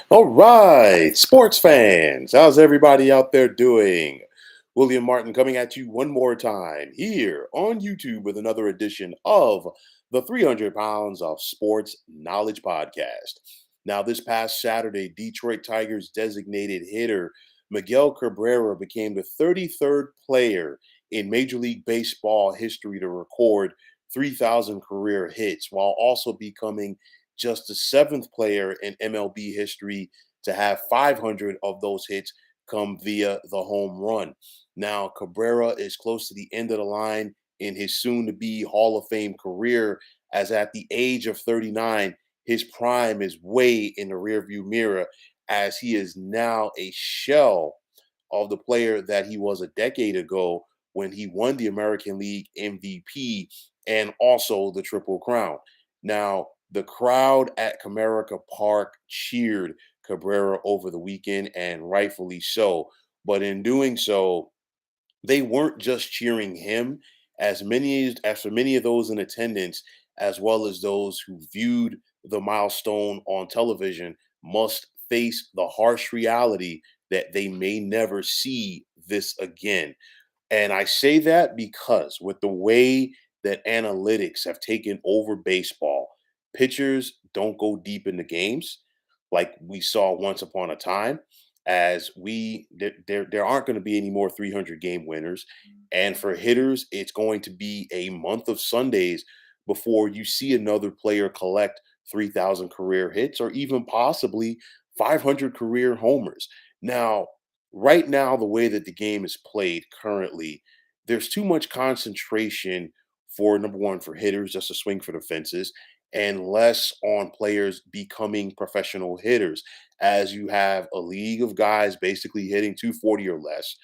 All right, sports fans, how's everybody out there doing? William Martin coming at you one more time here on YouTube with another edition of the 300 Pounds of Sports Knowledge Podcast. Now, this past Saturday, Detroit Tigers designated hitter Miguel Cabrera became the 33rd player in Major League Baseball history to record 3,000 career hits, while also becoming just the seventh player in MLB history to have 500 of those hits come via the home run. Now, Cabrera is close to the end of the line in his soon to be Hall of Fame career, as at the age of 39, his prime is way in the rearview mirror, as he is now a shell of the player that he was a decade ago when he won the American League MVP and also the Triple Crown. Now, the crowd at Comerica Park cheered Cabrera over the weekend, and rightfully so. But in doing so, they weren't just cheering him, as for many of those in attendance, as well as those who viewed the milestone on television, must face the harsh reality that they may never see this again. And I say that because with the way that analytics have taken over baseball, pitchers don't go deep into games like we saw once upon a time. As there aren't going to be any more 300 game winners, and for hitters, it's going to be a month of Sundays before you see another player collect 3,000 career hits or even possibly 500 career homers. Now, right now, the way that the game is played currently, there's too much concentration for number one for hitters just to swing for the fences, and less on players becoming professional hitters. As you have a league of guys basically hitting 240 or less.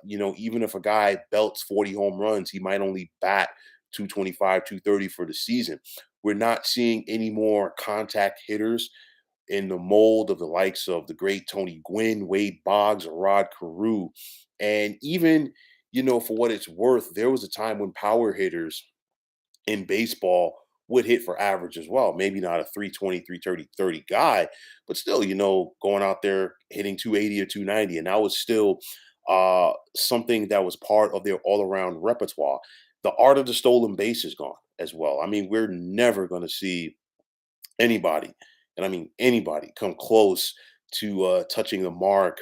Even if a guy belts 40 home runs, he might only bat 225, 230 for the season. We're not seeing any more contact hitters in the mold of the likes of the great Tony Gwynn, Wade Boggs, or Rod Carew. And even, for what it's worth, there was a time when power hitters in baseball would hit for average as well. Maybe not a 320, 330, 30 guy, but still, going out there hitting 280 or 290. And that was still something that was part of their all around repertoire. The art of the stolen base is gone as well. I mean, we're never going to see anybody, and I mean anybody, come close to touching the mark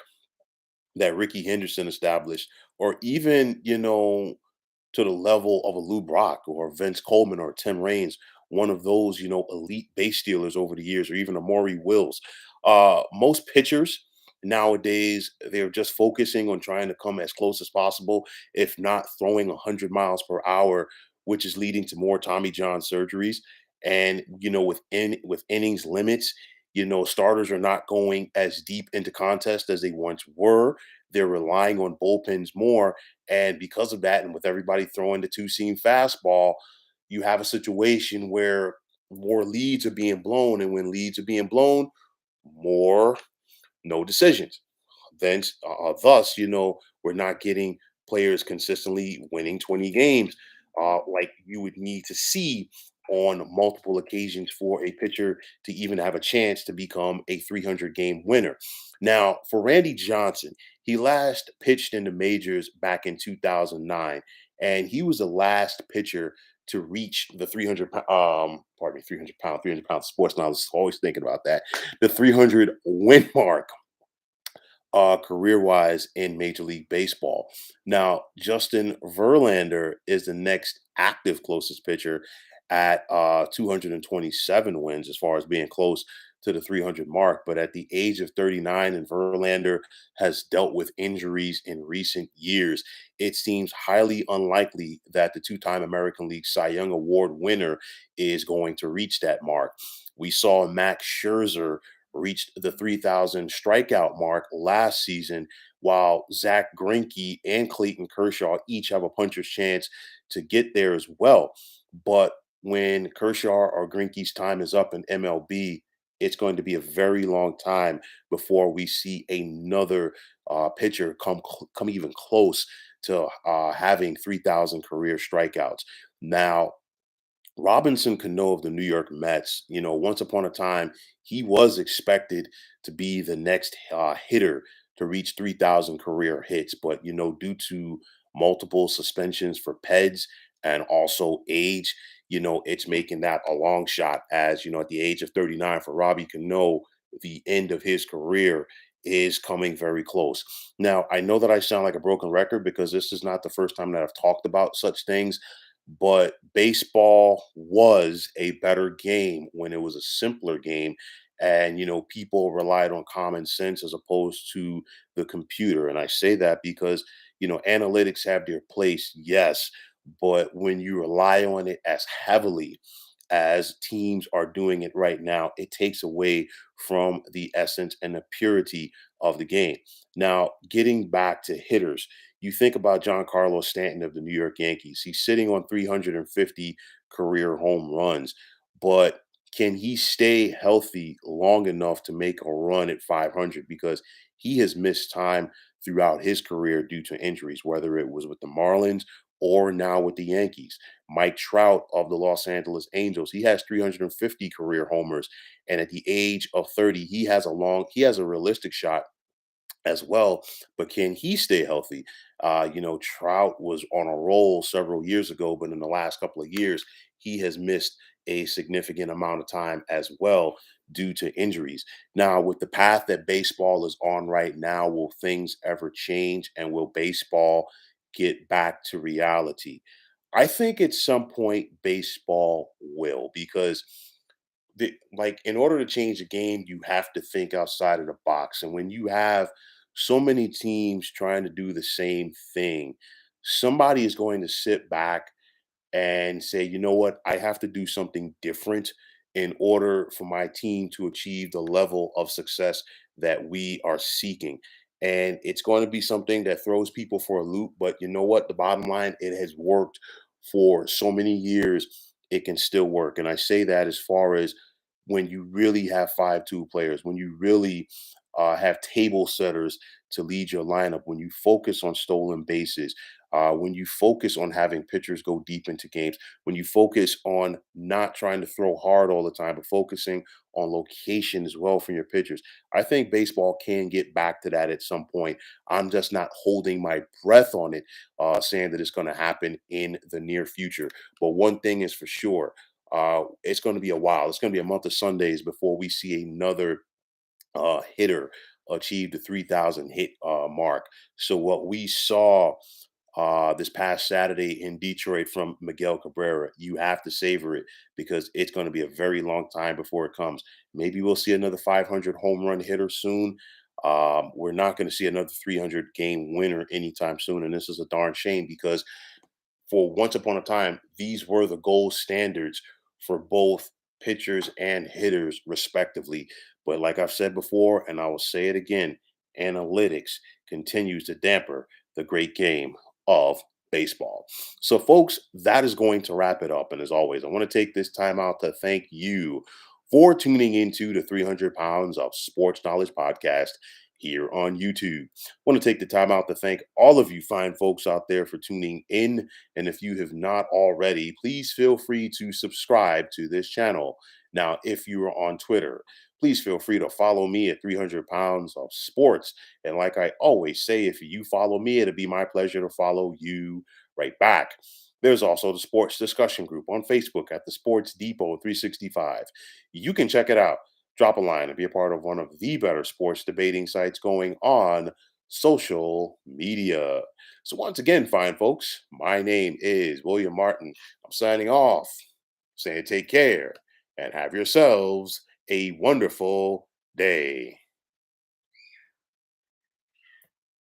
that Ricky Henderson established, or even to the level of a Lou Brock or Vince Coleman or Tim Raines, one of those elite base stealers over the years, or even a Maury Wills. Most pitchers nowadays, they're just focusing on trying to come as close as possible, if not throwing 100 miles per hour, which is leading to more Tommy John surgeries. And with innings limits, starters are not going as deep into contests as they once were. They're relying on bullpens more, and because of that, and with everybody throwing the two seam fastball, you have a situation where more leads are being blown. And when leads are being blown, more no decisions. Then, thus, we're not getting players consistently winning 20 games like you would need to see on multiple occasions for a pitcher to even have a chance to become a 300 game winner. Now, for Randy Johnson, he last pitched in the majors back in 2009, and he was the last pitcher to reach the 300 pound sports. Now, I was always thinking about that, the 300 win mark career wise in Major League Baseball. Now, Justin Verlander is the next active closest pitcher at 227 wins as far as being close to the 300 mark. But at the age of 39, and Verlander has dealt with injuries in recent years, it seems highly unlikely that the two-time American League Cy Young Award winner is going to reach that mark. We saw Max Scherzer reached the 3,000 strikeout mark last season, while Zach Greinke and Clayton Kershaw each have a puncher's chance to get there as well. But when Kershaw or Greinke's time is up in MLB, it's going to be a very long time before we see another pitcher come even close to having 3,000 career strikeouts. Now, Robinson Cano of the New York Mets, once upon a time, he was expected to be the next hitter to reach 3,000 career hits, but due to multiple suspensions for PEDs and also age, it's making that a long shot. As at the age of 39 for Robbie Cano, the end of his career is coming very close. Now, I know that I sound like a broken record because this is not the first time that I've talked about such things, but baseball was a better game when it was a simpler game. And, people relied on common sense as opposed to the computer. And I say that because, analytics have their place, yes, but when you rely on it as heavily as teams are doing it right now, it takes away from the essence and the purity of the game. Now, getting back to hitters, you think about John Carlos Stanton of the New York Yankees. He's sitting on 350 career home runs, but can he stay healthy long enough to make a run at 500? Because he has missed time throughout his career due to injuries, whether it was with the Marlins or now with the Yankees. Mike Trout of the Los Angeles Angels, he has 350 career homers, and at the age of 30, he has a realistic shot as well. But can he stay healthy? Trout was on a roll several years ago, but in the last couple of years, he has missed a significant amount of time as well due to injuries. Now, with the path that baseball is on right now, will things ever change, and will baseball get back to reality? I think at some point baseball will, because in order to change a game, you have to think outside of the box. And when you have so many teams trying to do the same thing, somebody is going to sit back and say, you know what, I have to do something different in order for my team to achieve the level of success that we are seeking. And it's going to be something that throws people for a loop. But you know what? The bottom line, it has worked for so many years, it can still work. And I say that as far as when you really have 5 tool players, when you really have table setters to lead your lineup, when you focus on stolen bases, when you focus on having pitchers go deep into games, when you focus on not trying to throw hard all the time, but focusing on location as well from your pitchers. I think baseball can get back to that at some point. I'm just not holding my breath on it, saying that it's going to happen in the near future. But one thing is for sure, it's going to be a while. It's going to be a month of Sundays before we see another hitter achieve the 3,000 hit mark. So what we saw this past Saturday in Detroit from Miguel Cabrera, you have to savor it because it's going to be a very long time before it comes. Maybe we'll see another 500 home run hitter soon. We're not going to see another 300 game winner anytime soon. And this is a darn shame because for once upon a time, these were the gold standards for both pitchers and hitters, respectively. But like I've said before, and I will say it again, analytics continues to damper the great game of baseball. So, folks, that is going to wrap it up. And as always, I want to take this time out to thank you for tuning into the 300 Pounds of Sports Knowledge podcast here on YouTube. Want to take the time out to thank all of you fine folks out there for tuning in. And if you have not already, please feel free to subscribe to this channel. Now, if you are on Twitter, please feel free to follow me at 300 Pounds of Sports. And like I always say, if you follow me, it'll be my pleasure to follow you right back. There's also the sports discussion group on Facebook at the Sports Depot 365. You can check it out, drop a line, and be a part of one of the better sports debating sites going on social media. So, once again, fine folks, my name is William Martin. I'm signing off, saying take care and have yourselves a wonderful day.